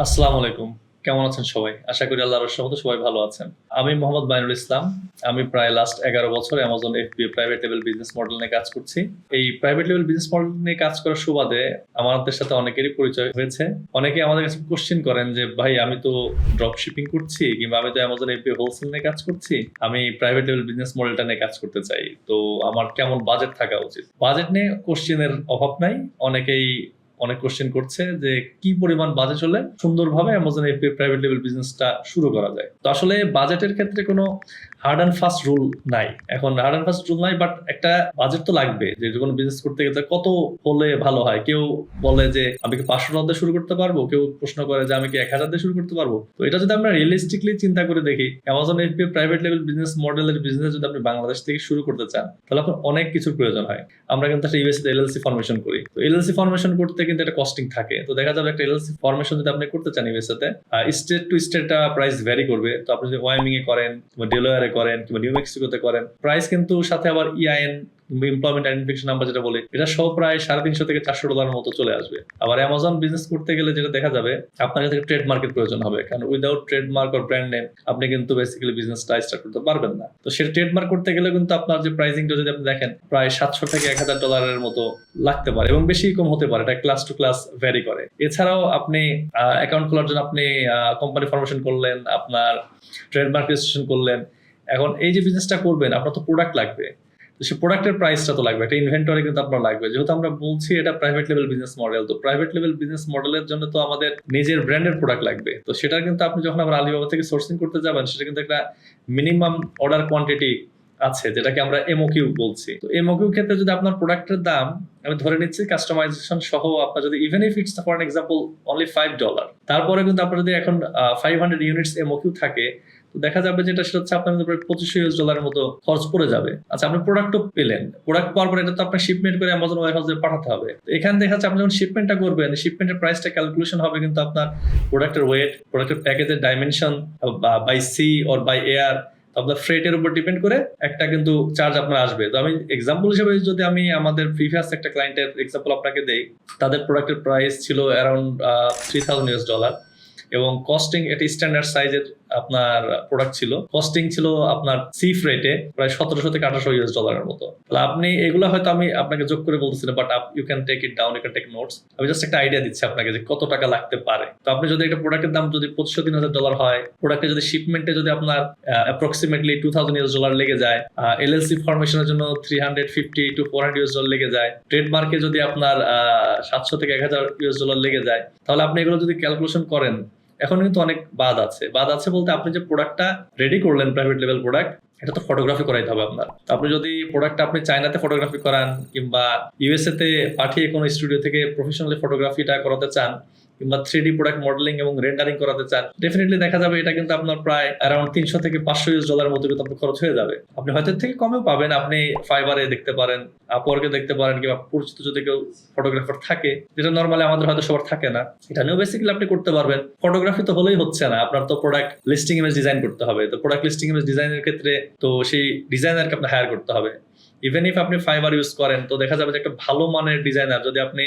আসসালামু আলাইকুম। কেমন আছেন সবাই? আশা করি আল্লাহর রহমতে সবাই ভালো আছেন। আমি মোহাম্মদ মাইনুল ইসলাম। আমি প্রায় লাস্ট ১১ বছর Amazon FBA private level business model নিয়ে কাজ করছি। এই প্রাইভেট লেভেল বিজনেস মডেল নিয়ে কাজ করার সুবাদে আমাদের সাথে অনেকেরই পরিচয় হয়েছে। অনেকেই আমাদের কাছে কোয়েশ্চেন করেন যে, "ভাই আমি তো ড্রপ শিপিং করছি কিংবা আমি তো Amazon FBA হোলসেল নিয়ে কাজ করছি। আমি প্রাইভেট লেভেল বিজনেস মডেলটা নিয়ে কাজ করতে চাই। তো আমার কেমন বাজেট থাকা উচিত?" বাজেট নিয়ে কোয়েশ্চেনের অভাব নাই। অনেকেই অনেক কোশ্চেন করছে যে কি পরিমাণ বাজেট হলে সুন্দরভাবে Amazon FBA প্রাইভেট লেভেল বিজনেসটা শুরু করা যায়। তো আসলে বাজেটের ক্ষেত্রে কোনো হার্ড অ্যান্ড ফাস্ট রুল নাই। এখন হার্ড অ্যান্ড ফাস্ট রুল নাই, বাট একটা বাজেট তো লাগবে যে কোনো বিজনেস করতে গেলে কত হলে ভালো হয়। কেউ বলে যে আমি কি $500 দিয়ে শুরু করতে পারবো, কেউ প্রশ্ন করে যে আমি কি 1000 দিয়ে শুরু করতে পারবো। তো এটা যদি আমরা রিয়েলিস্টিকলি চিন্তা করে দেখি, Amazon FBA private level business মডেলের বিজনেস যদি আপনি বাংলাদেশ থেকে শুরু করতে চান, তাহলে আপনার অনেক কিছুর প্রয়োজন হয়। আমরা কিন্তু একটা ইউএসএ এলএলসি ফরমেশন করি। তো এলএলসি ফরমেশন করতে কিন্তু একটা কস্টিং থাকে। তো দেখা যাবে একটা এলএলসি ফরমেশন যদি আপনি করতে চান ইউএসএ তে, state to state price vary করবে। তো আপনি যদি ওয়াইমিং এ করেন কিংবা ডেলাওয়্যারে করেন কিংবা নিউ মেক্সিকোতে করেন, প্রাইস কিন্তু সাথে আবার ইআইএন এমপ্লয়মেন্ট আইডেন্টিফিকেশন নাম্বার যেটা বলে, এটা সহ প্রায় $350 থেকে $400 মতো চলে আসবে। আবার অ্যামাজন বিজনেস করতে গেলে যেটা দেখা যাবে, আপনার কাছে ট্রেডমার্কের প্রয়োজন হবে, কারণ without trademark or brand name আপনি কিন্তু বেসিক্যালি বিজনেসটা স্টার্ট করতে পারবেন না। তো সেটা ট্রেডমার্ক করতে গেলে কিন্তু আপনার যে প্রাইসিংটা যদি আপনি দেখেন, প্রায় $700 থেকে $1000 মতো লাগতে পারে এবং বেশি কম হতে পারে। এটা ক্লাস টু ক্লাস ভ্যারি করে। এছাড়াও আপনি অ্যাকাউন্ট খোলার জন্য আপনি কোম্পানি ফরমেশন করলেন, আপনার ট্রেডমার্ক রেজিস্ট্রেশন করলেন। এখন এই যে বিজনেসটা করবেন, আপনার তো প্রোডাক্ট লাগবে। তো সে প্রোডাক্টের প্রাইসটা তো লাগবে, একটা ইনভেন্টরি কিন্তু আপনার লাগবে। যেহেতু আমরা বলছি এটা প্রাইভেট লেভেল বিজনেস মডেল, তো প্রাইভেট লেভেল বিজনেস মডেলের জন্য তো আমাদের নিজের ব্র্যান্ডের প্রোডাক্ট লাগবে। তো সেটা কিন্তু আপনি যখন আবার আলিবাবা থেকে সোর্সিং করতে যাবেন, সেটা কিন্তু একটা মিনিমাম অর্ডার কোয়ান্টিটি আছে, যেটাকে আমরা এমওকিউ বলছি। তো এমওকিউ ক্ষেত্রে যদি আপনার প্রোডাক্টের দাম, আমি ধরে নিচ্ছি কাস্টমাইজেশন সহ আপনার যদি even if it's for example only $5, তারপরে কিন্তু আপনার যদি এখন 500 ইউনিটস এমওকিউ থাকে, তো দেখা যাবে যেটা সেটা হচ্ছে আপনার প্রায় $2500 মতো খরচ পড়ে যাবে। আচ্ছা, আপনি প্রোডাক্টও পেলেন, প্রোডাক্ট পাওয়ার পর এটা তো আপনার শিপমেন্ট করে অ্যামাজন ওয়্যারহাউসে পাঠাতে হবে। তো এখানে দেখা যাচ্ছে আপনি যখন শিপমেন্টটা করবেন, শিপমেন্টের প্রাইসটা ক্যালকুলেশন হবে কিন্তু আপনার প্রোডাক্টের ওয়েট, প্রোডাক্টের প্যাকেজের dimension by sea or by air, আপনার ফ্রেটের উপর ডিপেন্ড করে একটা কিন্তু চার্জ আপনার আসবে। তো আমি এক্সাম্পল হিসেবে যদি আমি আমাদের প্রিভিয়াস একটা ক্লায়েন্টের এক্সাম্পল আপনাকে দেই, তাদের প্রোডাক্টের প্রাইস ছিল অ্যারাউন্ড $3000 এবং কস্টিং একটা স্ট্যান্ডার্ড সাইজের আপনার প্রোডাক্ট ছিল। কস্টিং ছিল আপনার সি ফ্রেটে প্রায় $1700 থেকে $1800 মতো। তাহলে আপনি এগুলো হয়তো আমি আপনাকে যোগ করে বলতেছি না, but you can take it down, you can take notes. আমি জাস্ট একটা আইডিয়া দিচ্ছি আপনাকে যে কত টাকা লাগতে পারে। তো আপনি যদি একটা প্রোডাক্টের দাম যদি $2500-3000 হয়, প্রোডাক্টে যদি শিপমেন্টে যদি আপনার অ্যাপ্রক্সিমেটলি $2000 লেগে যায়, এলএলসি ফরমেশনের জন্য $350-400 লেগে যায়, ট্রেডমার্কে যদি আপনার $700 থেকে $1000 লেগে যায়, তাহলে আপনি এগুলো যদি ক্যালকুলেশন করেন, এখন কিন্তু অনেক বাদ আছে। বাদ আছে বলতে, আপনি যে প্রোডাক্টটা রেডি করলেন প্রাইভেট লেভেল প্রোডাক্ট, এটা তো ফটোগ্রাফি করাইতে হবে আপনার। আপনি যদি প্রোডাক্টটা আপনি চায়নাতে ফটোগ্রাফি করান কিংবা ইউএসএ তে পাঠিয়ে কোনো স্টুডিও থেকে প্রফেশনালি ফটোগ্রাফিটা করাতে চান কিংবা 3D প্রোডাক্ট মডেলিং এবং রেন্ডারিং করাতে চান, ডেফিনেটলি দেখা যাবে এটা কিন্তু আপনার প্রায় অ্যারাউন্ড $300 থেকে $500 মতো কিন্তু আপনার খরচ হয়ে যাবে। আপনি হয়তো থেকে কমেও পাবেন। আপনি ফাইবারে দেখতে পারেন, আপওয়ার্কে দেখতে পারেন, কিংবা পরিচিত যদি কেউ ফটোগ্রাফার থাকে, যেটা নর্মালি আমাদের হয়তো সবার থাকে না, এটা নিয়েও বেসিক্যালি আপনি করতে পারবেন। ফটোগ্রাফি তো হলেই হচ্ছে না, আপনার তো প্রোডাক্ট লিস্টিং ইমেজ ডিজাইন করতে হবে। তো প্রোডাক্ট লিস্টিং ইমেজ ডিজাইনের ক্ষেত্রে তো সেই ডিজাইনারকে আপনি হায়ার করতে হবে। ইভেন ইফ আপনি ফাইবার ইউজ করেন, তো দেখা যাবে যে একটা ভালো মানের ডিজাইনার, যদি আপনি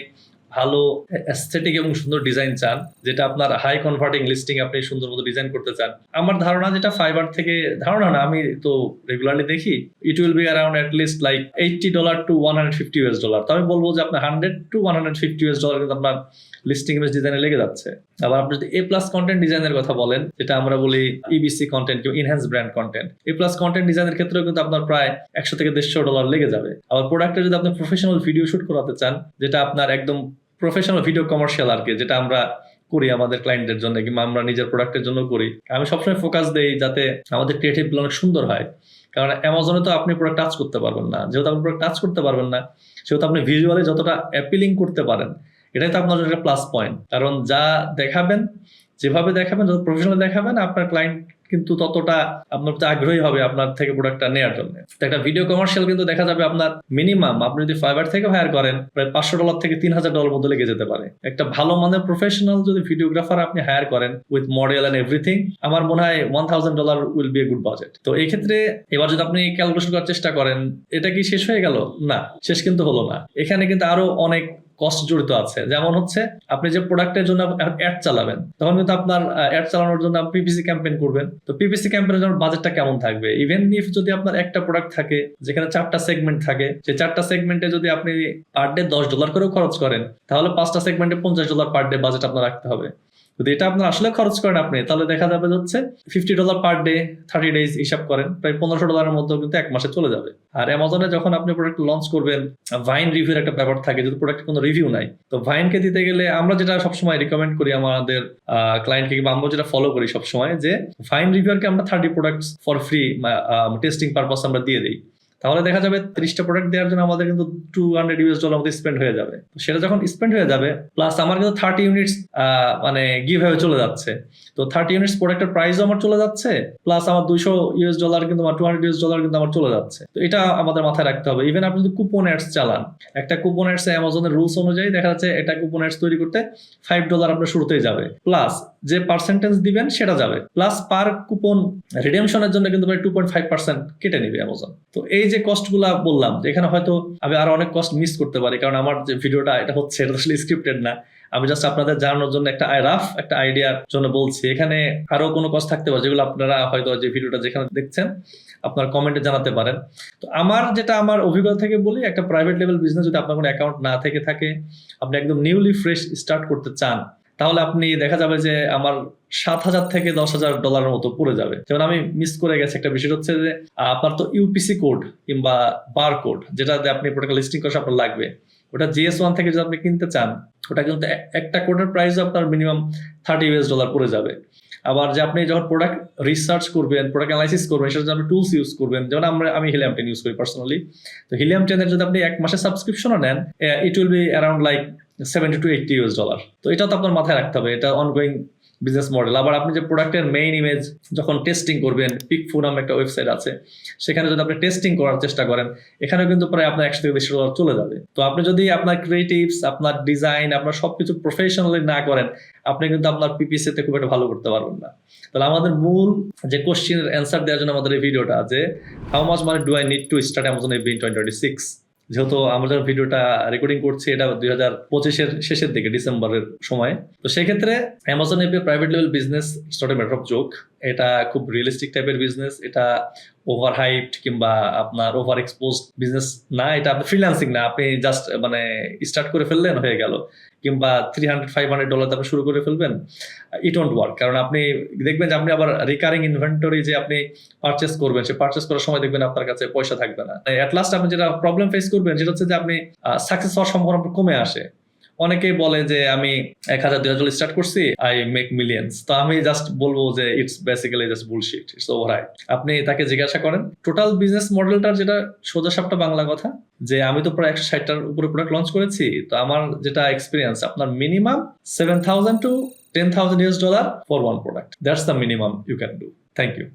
ভালো অ্যাস্থেটিক এবং সুন্দর ডিজাইন চান, যেটা আপনার হাই কনভার্টিং লিস্টিং আপনি সুন্দর মতো ডিজাইন করতে চান, আমার ধারণা যেটা ফাইবার থেকে, ধারণা না, আমি তো রেগুলারলি দেখি, it will be around at least like $80-150। তো আমি বলবো যে আপনার $100-150 কিন্তু আপনার লিস্টিং ইমেজ ডিজাইনে লেগে যাচ্ছে। আবার আপনি যদি এ প্লাস কন্টেন্ট ডিজাইনের কথা বলেন, যেটা আমরা বলি ইবিসি কন্টেন্ট কিংবা ইনহ্যান্স ব্র্যান্ড কন্টেন্ট, এ প্লাস কন্টেন্ট ডিজাইনের ক্ষেত্রেও কিন্তু আপনার প্রায় $100 থেকে $150 লেগে যাবে। আবার প্রোডাক্টে যদি আপনি প্রফেশনাল ভিডিও শুট করাতে চান, যেটা আপনার একদম প্রফেশনাল ভিডিও কমার্শিয়াল আর কি, যেটা আমরা করি আমাদের ক্লায়েন্টদের জন্য কিংবা আমরা নিজের প্রোডাক্টের জন্য করি, আমি সবসময় ফোকাস দেই যাতে আমাদের ক্রিয়েটিভগুলো অনেক সুন্দর হয়। কারণ অ্যামাজনে তো আপনি প্রোডাক্ট টাচ করতে পারবেন না। যেহেতু আপনি প্রোডাক্ট টাচ করতে পারবেন না, সেহেতু আপনি ভিজুয়ালি যতটা অ্যাপিলিং করতে পারেন, এটাই তো আপনার জন্য একটা প্লাস পয়েন্ট। কারণ যা দেখাবেন, যেভাবে দেখাবেন, যত প্রফেশনাল দেখাবেন, আপনার ক্লায়েন্ট কিন্তু ততটা আপনার প্রতি আগ্রহী হবে আপনার থেকে প্রোডাক্টটা নেওয়ার জন্য। একটা ভিডিও কমার্শিয়াল কিন্তু দেখা যাবে আপনার মিনিমাম, আপনি যদি ফাইবার থেকে হায়ার করেন, প্রায় $500 থেকে $3000 মতো লেগে যেতে পারে। একটা ভালো মানের প্রফেশনাল যদি ভিডিওগ্রাফার আপনি হায়ার করেন উইথ মডেল এন্ড এভরিথিং, আমার মনে হয় $1000 will B a good budget. তো এই ক্ষেত্রে এবার যদি আপনি ক্যালকুলেশন করার চেষ্টা করেন, এটা কি শেষ হয়ে গেল? না, শেষ কিন্তু হলো না। এখানে কিন্তু আরো অনেক কস্ট জড়িত আছে। যেমন হচ্ছে আপনি যে প্রোডাক্টের জন্য অ্যাড চালাবেন, তখন কিন্তু আপনার অ্যাড চালানোর জন্য আপনি পিপিসি ক্যাম্পেইন করবেন। তো পিপিসি ক্যাম্পেইনের জন্য বাজেটটা কেমন থাকবে? ইভেন ইফ যদি আপনার একটা প্রোডাক্ট থাকে যেখানে 4টা সেগমেন্ট থাকে, সেই 4টা সেগমেন্টে যদি আপনি পার ডে $10 করেও খরচ করেন, তাহলে 5টা সেগমেন্টে $50 পার ডে বাজেট আপনার রাখতে হবে। যদি এটা আপনার আসলে খরচ করেন আপনি, তাহলে দেখা যাবে হচ্ছে $50 পার ডে 30 ডেজ হিসাব করেন, প্রায় $1500 মধ্যে কিন্তু এক মাসে চলে যাবে। আর অ্যামাজনে যখন আপনি প্রোডাক্ট লঞ্চ করবেন, ভাইন রিভিউর একটা ব্যাপার থাকে, যদি প্রোডাক্টের কোনো রিভিউ নাই, তো ভাইনকে দিতে গেলে আমরা যেটা সবসময় রিকমেন্ড করি আমাদের ক্লায়েন্টকে, কিংবা আমরা যেটা ফলো করি সবসময়, যে ভাইন রিভিউরকে আমরা 30 products for free testing purpose আমরা দিয়ে দিই। তাহলে দেখা যাবে 30টা প্রোডাক্ট দেওয়ার জন্য আমাদের কিন্তু $200 মতো স্পেন্ড হয়ে যাবে। সেটা যখন স্পেন্ড হয়ে যাবে, প্লাস আমার কিন্তু 30 ইউনিটস মানে গিভ হয়ে চলে যাচ্ছে, তো 30 ইউনিটস প্রোডাক্টের প্রাইসও আমার চলে যাচ্ছে, প্লাস আমার $200 কিন্তু আমার $200 কিন্তু আমার চলে যাচ্ছে। তো এটা আমাদের মাথায় রাখতে হবে। ইভেন আপনি যদি কুপন অ্যাডস চালান, একটা কুপন অ্যাডস অ্যামাজনের রুলস অনুযায়ী দেখা যাচ্ছে এটা কুপন অ্যাডস তৈরি করতে $5 আপনার শুরুতেই যাবে, প্লাস যে পার্সেন্টেজ দিবেন সেটা যাবে, প্লাস পার কুপন রিডেমশনের জন্য কিন্তু 2.5% কেটে নিবে অ্যামাজন। তো এই যে কস্ট গুলা বললাম, এখানে হয়তো আমি আরো অনেক কস্ট মিস করতে পারি, কারণ আমার যে ভিডিওটা এটা হচ্ছে, এটা আসলে স্ক্রিপ্টেড না, আমি জাস্ট আপনাদের জানানোর জন্য একটা রাফ একটা আইডিয়ার জন্য বলছি। এখানে আরো কোনো কস্ট থাকতে পারে যেগুলো আপনারা হয়তো যে ভিডিওটা যেখানে দেখছেন আপনার কমেন্টে জানাতে পারেন। তো আমার অভিজ্ঞতা থেকে বলি, একটা প্রাইভেট লেভেল বিজনেস যদি আপনার কোনো অ্যাকাউন্ট না থেকে থাকে, আপনি একদম নিউলি ফ্রেশ স্টার্ট করতে চান, তাহলে আপনি দেখা যাবে যে আমার $7,000 থেকে $10,000 মতো পড়ে যাবে। যেমন আমি মিস করে গেছি একটা বিষয়, হচ্ছে যে আপনার তো ইউপিসি কোড কিংবা বার কোড, যেটা আপনি প্রোডাক্ট লিস্টিং করে আপনার লাগবে, ওটা GS1 থেকে যদি আপনি কিনতে চান, ওটা কিন্তু একটা কোডের প্রাইস আপনার মিনিমাম $30 পড়ে যাবে। আবার যে আপনি যখন প্রোডাক্ট রিসার্চ করবেন, প্রোডাক্ট অ্যানালাইসিস করবেন, সেটা আপনি টুলস ইউজ করবেন, যেমন আমি Helium 10 ইউজ করি পার্সোনালি। তো Helium 10 এর যদি আপনি এক মাসের সাবস্ক্রিপশনও নেন, it will be around like $70 to $80। তো এটা তো আপনার মাথায় রাখতে হবে, এটা অনগোয়িং বিজনেস মডেল। আবার আপনি যে প্রোডাক্টের মেইন ইমেজ যখন টেস্টিং করবেন, পিকফু নামে একটা ওয়েবসাইট আছে, সেখানে যদি আপনি টেস্টিং করার চেষ্টা করেন, এখানে কিন্তু প্রায় আপনার $100 থেকে $200 চলে যাবে। তো আপনি যদি আপনার ক্রিয়েটিভস, আপনার ডিজাইন, আপনার সবকিছু প্রফেশনালি না করেন, আপনি কিন্তু আপনার পিপিসি তে খুব একটা ভালো করতে পারবেন না। তাহলে আমাদের মূল যে কোশ্চেনের অ্যান্সার দেওয়ার জন্য আমাদের এই ভিডিওটা আছে, how much money do I need to start Amazon FBA in 2026। যেহেতু আমরা যখন ভিডিওটা রেকর্ডিং করছি এটা 2025-এর শেষের দিকে, ডিসেম্বরের সময়, তো সেক্ষেত্রে Amazon FBA private level business it's not a matter of joke. এটা খুব রিয়েলিস্টিক টাইপের বিজনেস, এটা ওভার হাইপড কিংবা আপনার ওভার এক্সপোজড বিজনেস না, এটা আপনি ফ্রিল্যান্সিং না, আপনি জাস্ট মানে স্টার্ট করে ফেললেন হয়ে গেল, কিংবা $300-500 আপনি শুরু করে ফেলবেন, ইট ওন্ট ওয়ার্ক। কারণ আপনি দেখবেন যে আপনি আবার রিকারিং ইনভেন্টরি যে আপনি পারচেস করবেন, সে পারচেস করার সময় দেখবেন আপনার কাছে পয়সা থাকবে না। এট লাস্ট আপনি যেটা প্রবলেম ফেস করবেন, সেটা হচ্ছে যে আপনি সাকসেস হওয়ার সম্ভাবনা কমে আসে। অনেকেই বলে যে আমি 1,000-2,000 স্টার্ট করছি, আই মেক মিলিয়ন্স। তো আমি জাস্ট বলবো যে it's basically just bullshit, it's overhype. আপনি তাকে জিজ্ঞাসা করেন টোটাল বিজনেস মডেলটার, যেটা সোজা সাপটা বাংলা কথা, যে আমি তো প্রায় 160টার উপরে প্রোডাক্ট লঞ্চ করেছি, তো আমার যেটা এক্সপিরিয়েন্স, আপনার minimum $7,000 to $10,000 for one product, that's the minimum you can do. Thank you.